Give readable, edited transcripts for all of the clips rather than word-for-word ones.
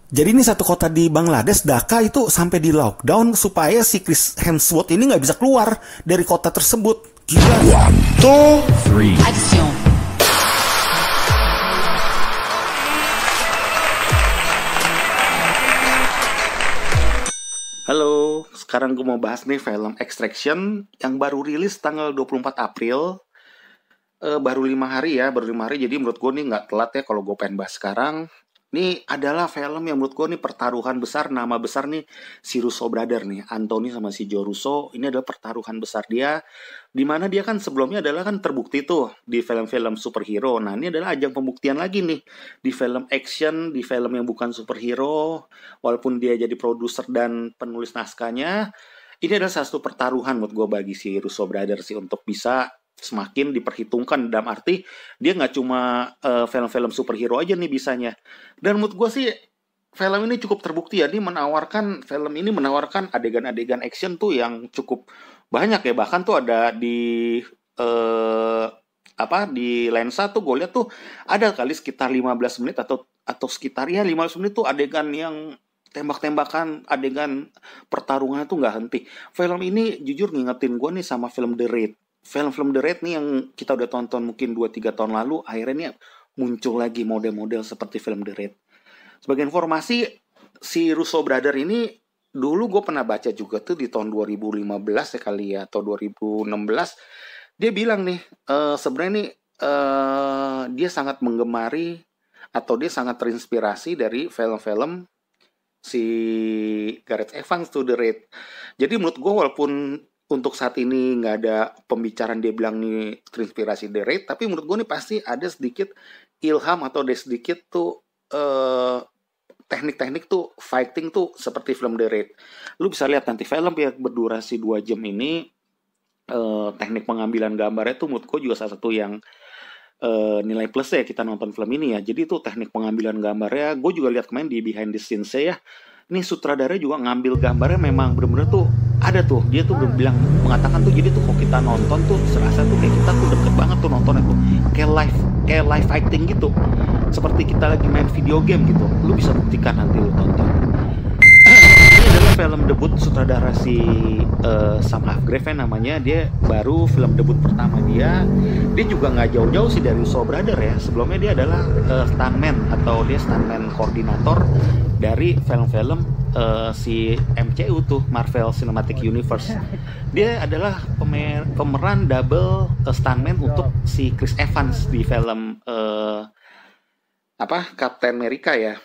Jadi ini satu kota di Bangladesh, Dhaka itu sampai di lockdown supaya si Chris Hemsworth ini nggak bisa keluar dari kota tersebut. Gila. Two, three. Action. Halo, sekarang gue mau bahas nih film Extraction yang baru rilis tanggal 24 April. Baru 5 hari ya, jadi menurut gue nih nggak telat ya kalau gue pengen bahas sekarang. Ini adalah film yang menurut gue nih pertaruhan besar, nama besar nih si Russo Brother nih, Anthony sama si Joe Russo. Ini adalah pertaruhan besar dia, dimana dia kan sebelumnya adalah kan terbukti tuh di film-film superhero. Nah ini adalah ajang pembuktian lagi nih di film action, di film yang bukan superhero. Walaupun dia jadi produser dan penulis naskahnya, ini adalah satu pertaruhan menurut gue bagi si Russo Brother sih untuk bisa semakin diperhitungkan, dalam arti dia nggak cuma film-film superhero aja nih bisanya. Dan menurut gue sih film ini cukup terbukti ya, film ini menawarkan adegan-adegan action tuh yang cukup banyak ya, bahkan tuh ada di di lensa tuh gue lihat tuh ada kali sekitar 15 menit atau sekitar ya 15 menit tuh adegan yang tembak-tembakan, adegan pertarungan tuh nggak henti. Film ini jujur ngingetin gue nih sama film The Raid. Film-film The Raid nih yang kita udah tonton mungkin 2-3 tahun lalu, akhirnya nih muncul lagi model-model seperti film The Raid. Sebagai informasi, si Russo Brother ini dulu gue pernah baca juga tuh di tahun 2015 ya kali ya, atau 2016. Dia bilang nih, sebenarnya nih dia sangat menggemari atau dia sangat terinspirasi dari film-film si Gareth Evans tuh The Raid. Jadi menurut gue walaupun untuk saat ini nggak ada pembicaraan dia bilang nih terinspirasi The Raid, tapi menurut gue nih pasti ada sedikit ilham atau ada sedikit tuh teknik-teknik tuh fighting tuh seperti film The Raid. Lu bisa lihat nanti film yang berdurasi 2 jam ini, teknik pengambilan gambarnya tuh menurut gue juga salah satu yang nilai plus ya kita nonton film ini ya. Jadi tuh teknik pengambilan gambarnya, gue juga lihat kemarin di behind the scenes ya. Ini sutradara juga ngambil gambarnya memang bener-bener tuh ada tuh, dia tuh mengatakan tuh, jadi tuh kalau kita nonton tuh serasa tuh kayak kita tuh deket banget tuh nontonnya tuh kayak live fighting gitu, seperti kita lagi main video game gitu. Lu bisa buktikan nanti lu tonton. Ini adalah film debut sutradara si Sam Hargrave namanya. Dia baru film debut pertama dia juga nggak jauh-jauh sih dari Russo Brother ya. Sebelumnya dia adalah stuntman atau dia stuntman koordinator dari film-film si MCU tuh, Marvel Cinematic Universe. Dia adalah pemeran double stuntman untuk si Chris Evans di film Captain America ya.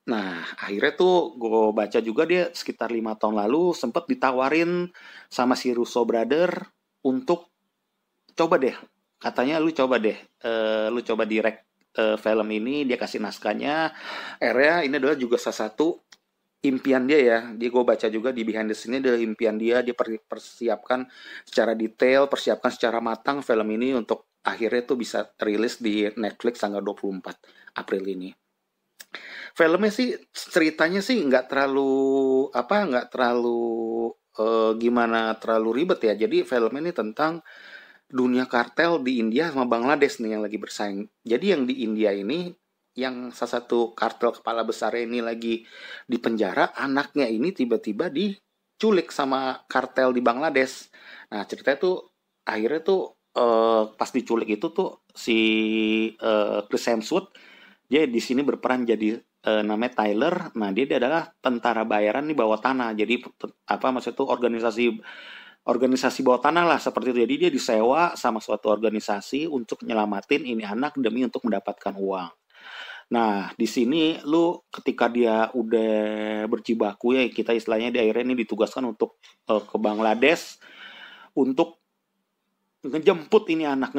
Nah, akhirnya tuh gue baca juga dia sekitar 5 tahun lalu sempat ditawarin sama si Russo Brother untuk coba deh, katanya lu coba direct film ini, dia kasih naskahnya. Akhirnya ini adalah juga salah satu impian dia ya. Gue baca juga di behind the scene adalah impian dia persiapkan secara detail, persiapkan secara matang film ini untuk akhirnya tuh bisa rilis di Netflix tanggal 24 April ini. Filmnya sih ceritanya sih nggak terlalu ribet ya. Jadi film ini tentang dunia kartel di India sama Bangladesh nih yang lagi bersaing. Jadi yang di India ini, yang salah satu kartel kepala besarnya ini lagi di penjara, anaknya ini tiba-tiba diculik sama kartel di Bangladesh. Nah ceritanya tuh akhirnya tuh pas diculik itu tuh si Chris Hemsworth dia di sini berperan jadi namanya Tyler. Nah dia adalah tentara bayaran di bawah tanah. Jadi maksudnya tuh organisasi bawah tanah lah seperti itu. Jadi dia disewa sama suatu organisasi untuk nyelamatin ini anak demi untuk mendapatkan uang. Nah di sini lu ketika dia udah berjibaku ya, kita istilahnya di akhirnya ini ditugaskan untuk ke Bangladesh untuk ngejemput nih anak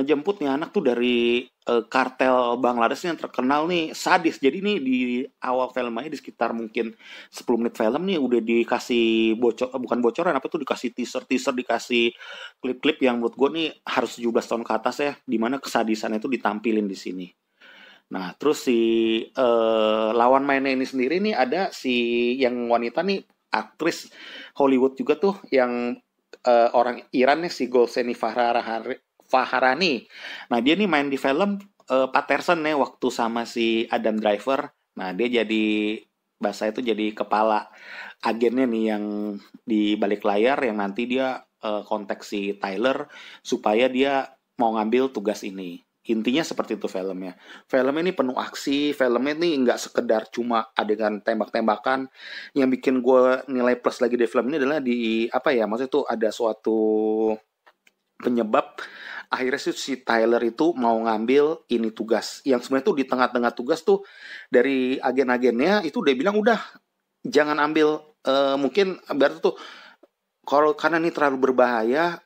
tuh dari kartel Bangladesh yang terkenal nih sadis. Jadi nih di awal film aja di sekitar mungkin 10 menit film nih udah dikasih dikasih teaser, dikasih klip-klip yang menurut gue nih harus 17 tahun ke atas ya, dimana kesadisannya itu ditampilin di sini. Nah terus si lawan mainnya ini sendiri nih ada si yang wanita nih, aktris Hollywood juga tuh yang orang Iran nih, si Golseni Faharani. Nah dia nih main di film Patterson nih waktu sama si Adam Driver. Nah dia jadi bahasa itu jadi kepala agennya nih yang di balik layar yang nanti dia kontak si Tyler supaya dia mau ngambil tugas ini. Intinya seperti itu filmnya. Film ini penuh aksi, filmnya ini nggak sekedar cuma adegan tembak-tembakan. Yang bikin gue nilai plus lagi di film ini adalah di apa ya, maksudnya tuh ada suatu penyebab akhirnya si Tyler itu mau ngambil ini tugas. Yang sebenarnya tuh di tengah-tengah tugas tuh dari agen-agennya itu udah bilang udah jangan ambil, mungkin berarti tuh kalau karena ini terlalu berbahaya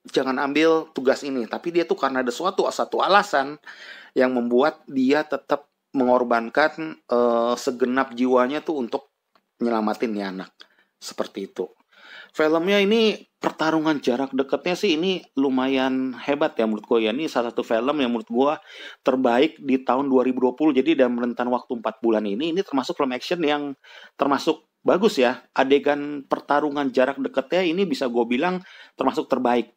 jangan ambil tugas ini. Tapi dia tuh karena ada satu alasan yang membuat dia tetap mengorbankan segenap jiwanya tuh untuk nyelamatin nih anak. Seperti itu. Filmnya ini pertarungan jarak dekatnya sih ini lumayan hebat ya menurut gue ya. Ini salah satu film yang menurut gue terbaik di tahun 2020. Jadi dalam rentan waktu 4 bulan ini termasuk film action yang termasuk bagus ya. Adegan pertarungan jarak dekatnya ini bisa gue bilang termasuk terbaik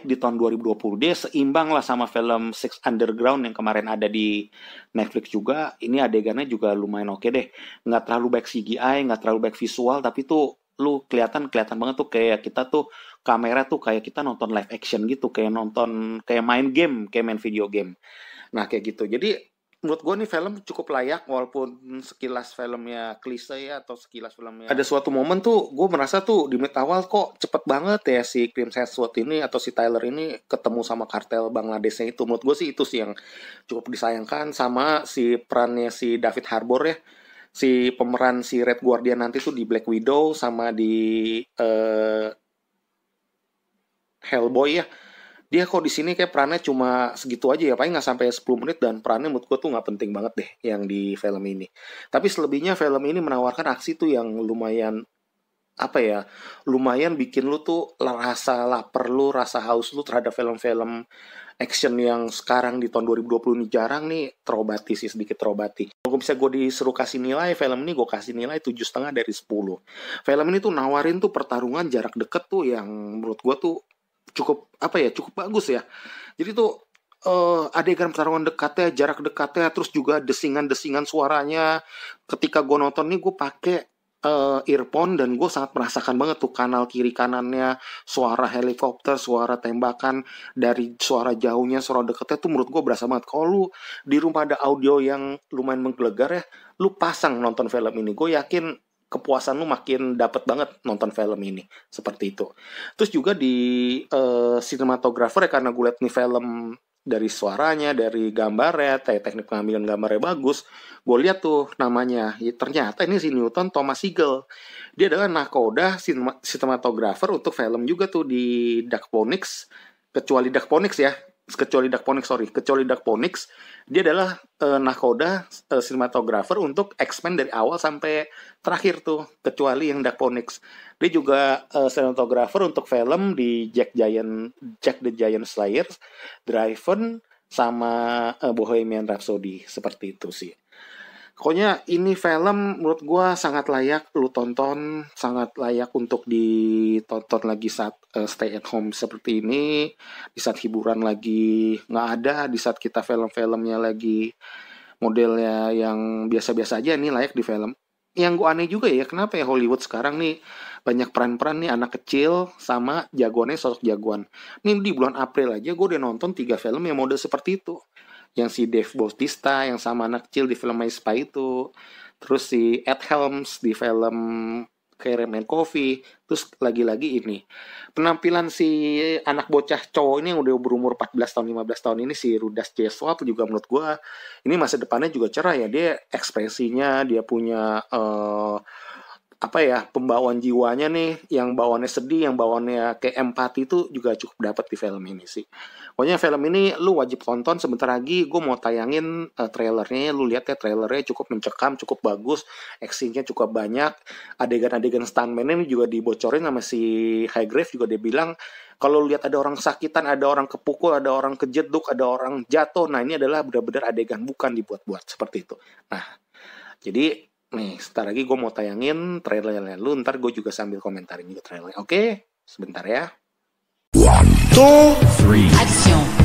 di tahun 2020. Dia seimbang lah sama film Six Underground yang kemarin ada di Netflix juga. Ini adegannya juga lumayan oke deh. Nggak terlalu baik CGI, nggak terlalu baik visual, tapi tuh lu kelihatan banget tuh kayak kita tuh kamera tuh kayak kita nonton live action gitu, kayak main game, kayak main video game. Nah kayak gitu. Jadi menurut gue nih film cukup layak walaupun sekilas filmnya klise ya atau sekilas filmnya ada suatu momen tuh gue merasa tuh di menit awal kok cepet banget ya si Chris Hemsworth ini atau si Tyler ini ketemu sama kartel Bangladeshnya itu. Menurut gue sih itu sih yang cukup disayangkan. Sama si perannya si David Harbour ya, si pemeran si Red Guardian nanti tuh di Black Widow sama di Hellboy ya. Dia kok di sini kayak perannya cuma segitu aja ya, paling nggak sampai 10 menit dan perannya menurut gue tuh nggak penting banget deh yang di film ini. Tapi selebihnya film ini menawarkan aksi tuh yang lumayan apa ya, lumayan bikin lu tuh rasa lapar lu, rasa haus lu terhadap film-film action yang sekarang di tahun 2020 ini jarang nih terobati sih, sedikit terobati. Kalau bisa gue disuruh kasih nilai film ini, gue kasih nilai 7,5 dari 10. Film ini tuh nawarin tuh pertarungan jarak deket tuh yang menurut gue tuh cukup bagus ya. Jadi tuh adegan pertarungan dekatnya, jarak dekatnya, terus juga desingan suaranya. Ketika gue nonton nih gue pakai earphone dan gue sangat merasakan banget tuh kanal kiri kanannya, suara helikopter, suara tembakan dari suara jauhnya, suara dekatnya tuh menurut gue berasa banget. Kalau lu di rumah ada audio yang lumayan menggelegar ya, lu pasang nonton film ini, gue yakin kepuasan lu makin dapet banget nonton film ini. Seperti itu. Terus juga di sinematografer ya, karena gue liat nih film dari suaranya, dari gambarnya, teknik pengambilan gambarnya bagus. Gue lihat tuh namanya, ya, ternyata ini si Newton Thomas Sigel. Dia adalah nakoda sinematografer untuk film juga tuh di Dark Phoenix. Kecuali Dark Phoenix, dia adalah nakoda sinematografer untuk X-Men dari awal sampai terakhir tuh, kecuali yang Dark Phoenix. Dia juga sinematografer untuk film di Jack the Giant Slayer, Driven, sama Bohemian Rhapsody. Seperti itu sih. Pokoknya ini film menurut gue sangat layak lu tonton, sangat layak untuk ditonton lagi saat stay at home seperti ini, di saat hiburan lagi nggak ada, di saat kita film-filmnya lagi modelnya yang biasa-biasa aja, nih layak di film. Yang gue aneh juga ya, kenapa ya Hollywood sekarang nih banyak peran-peran nih anak kecil sama jagoannya sosok jagoan. Nih di bulan April aja gue udah nonton 3 film yang model seperti itu. Yang si Dave Bautista yang sama anak kecil di film My Spy itu, terus si Ed Helms di film Caramel and Coffee, terus lagi-lagi ini penampilan si anak bocah cowok ini yang udah berumur 14 tahun 15 tahun ini, si Rudas Jeswap juga menurut gue ini masa depannya juga cerah ya. Dia ekspresinya, dia punya pembawaan jiwanya nih, yang bawaannya sedih, yang bawaannya kayak empati itu juga cukup dapat di film ini sih. Pokoknya film ini lu wajib tonton. Sebentar lagi gue mau tayangin trailernya, lu lihat ya, trailernya cukup mencekam, cukup bagus, actionnya cukup banyak, adegan-adegan stuntman ini juga dibocorin sama si Highgrave juga. Dia bilang kalau lihat ada orang sakitan, ada orang kepukul, ada orang kejeduk, ada orang jatuh, nah ini adalah benar-benar adegan, bukan dibuat-buat seperti itu. Nah, jadi nih, sebentar lagi gue mau tayangin trailernya lu, ntar gue juga sambil komentarin juga trailernya. Oke, sebentar ya. 1, 2, 3. Action.